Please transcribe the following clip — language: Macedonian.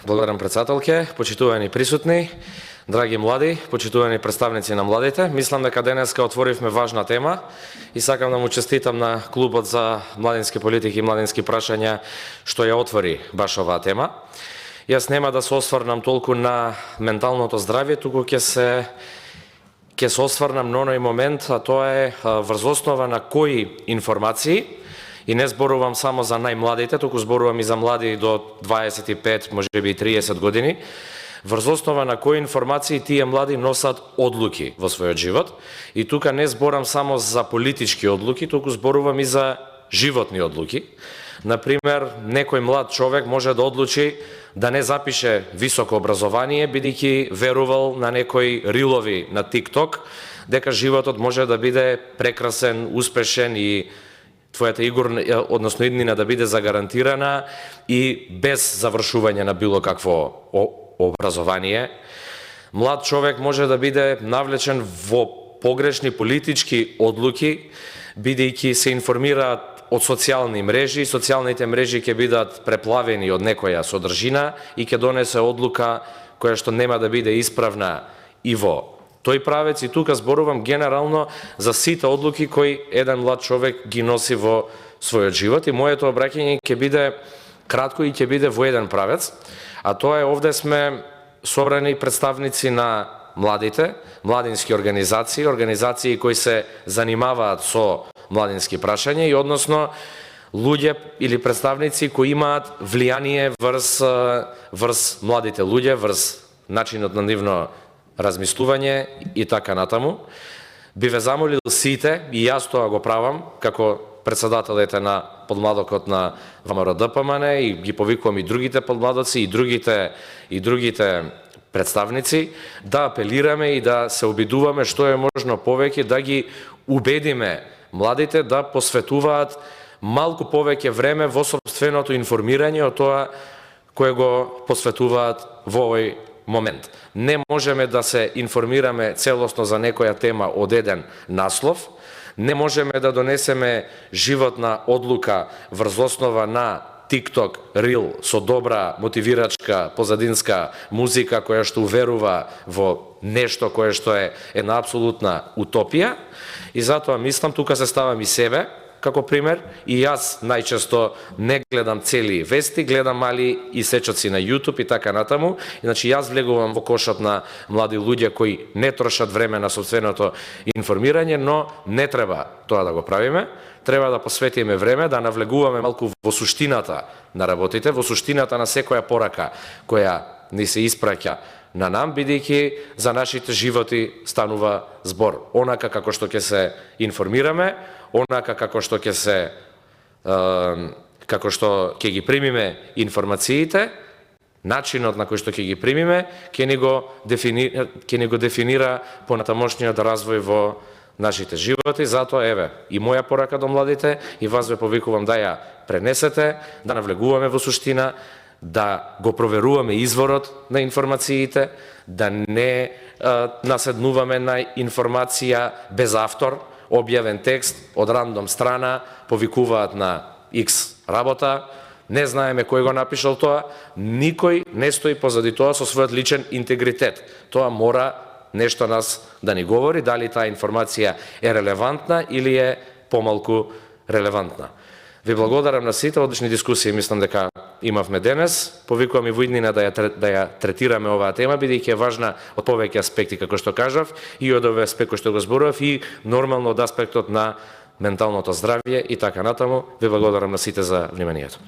Благодарам председателке, почитувани присутни, драги млади, почитувани представници на младите. Мислам дека денеска отворивме важна тема и сакам да му честитам на клубот за младински политики и младински прашања што ја отвори баш оваа тема. Јас нема да се осврнам толку на менталното здравје, туку ќе се осврнам на оној момент, а тоа е врз основа на кои информации. И не зборувам само за најмладите, туку зборувам и за млади до 25, можеби и 30 години. Врз основа на кои информации тие млади носат одлуки во својот живот. И тука не зборам само за политички одлуки, туку зборувам и за животни одлуки. Например, некој млад човек може да одлучи да не запише високо образование, бидејќи верувал на некои рилови на TikTok, дека животот може да биде прекрасен, успешен и твојата односно иднина да биде загарантирана и без завршување на било какво образование. Млад човек може да биде навлечен во погрешни политички одлуки, бидејќи се информираат од социјални мрежи, социјалните мрежи ќе бидат преплавени од некоја содржина и ќе донесе одлука која што нема да биде исправна и во тој правец. И тука зборувам генерално за сите одлуки кои еден млад човек ги носи во својот живот. И моето обраќање ќе биде кратко и ќе биде во еден правец, а тоа е овде сме собрани представници на младите, младински организации, организации кои се занимаваат со младински прашања и односно луѓе или представници кои имаат влијание врз младите луѓе, врз начинот на нивно размислување и така натаму. Би ве замолил сите, и јас тоа го правам, како председателите на подмладокот на ВМРО-ДПМН и ги повикувам и другите подмладоци и другите представници, да апелираме и да се обидуваме што е можно повеќе да ги убедиме младите да посветуваат малку повеќе време во сопственото информирање од тоа кое го посветуваат во овој момент. Не можеме да се информираме целосно за некоја тема од еден наслов, не можеме да донесеме животна одлука врз основа на TikTok рил со добра мотивирачка позадинска музика која што уверува во нешто кое што е една апсолутна утопија. И затоа мислам, тука се ставам и себе како пример, и јас најчесто не гледам цели вести, гледам мали исечоци на YouTube и така натаму. Иначе јас влегувам во кошот на млади луѓе кои не трошат време на собственото информирање, но не треба тоа да го правиме. Треба да посветиме време, да навлегуваме малку во суштината на работите, во суштината на секоја порака која ни се испраќа на нам, бидејќи за нашите животи станува збор. Онака како што ќе се информираме, онака како што ќе ги примиме информациите, начинот на кој што ќе ги примиме, ќе ни го дефинира понатамошниот развој во нашите животи. Затоа еве и моја порака до младите и вас ве повикувам да ја пренесете, да навлегуваме во суштина, да го проверуваме изворот на информациите, да не наседнуваме на информација без автор, објавен текст од рандом страна, повикуваат на X работа, не знаеме кој го напишал тоа, никој не стои позади тоа со својот личен интегритет. Тоа мора нешто нас да ни говори, дали таа информација е релевантна или е помалку релевантна. Ви благодарам на сите, одлични дискусии мислам дека имавме денес. Повикувам и во иднина да ја третираме оваа тема, бидејќи е важна од повеќе аспекти, како што кажав, и од овој аспект кој што го зборував, и нормално од аспектот на менталното здравје и така натаму. Ви благодарам на сите за вниманието.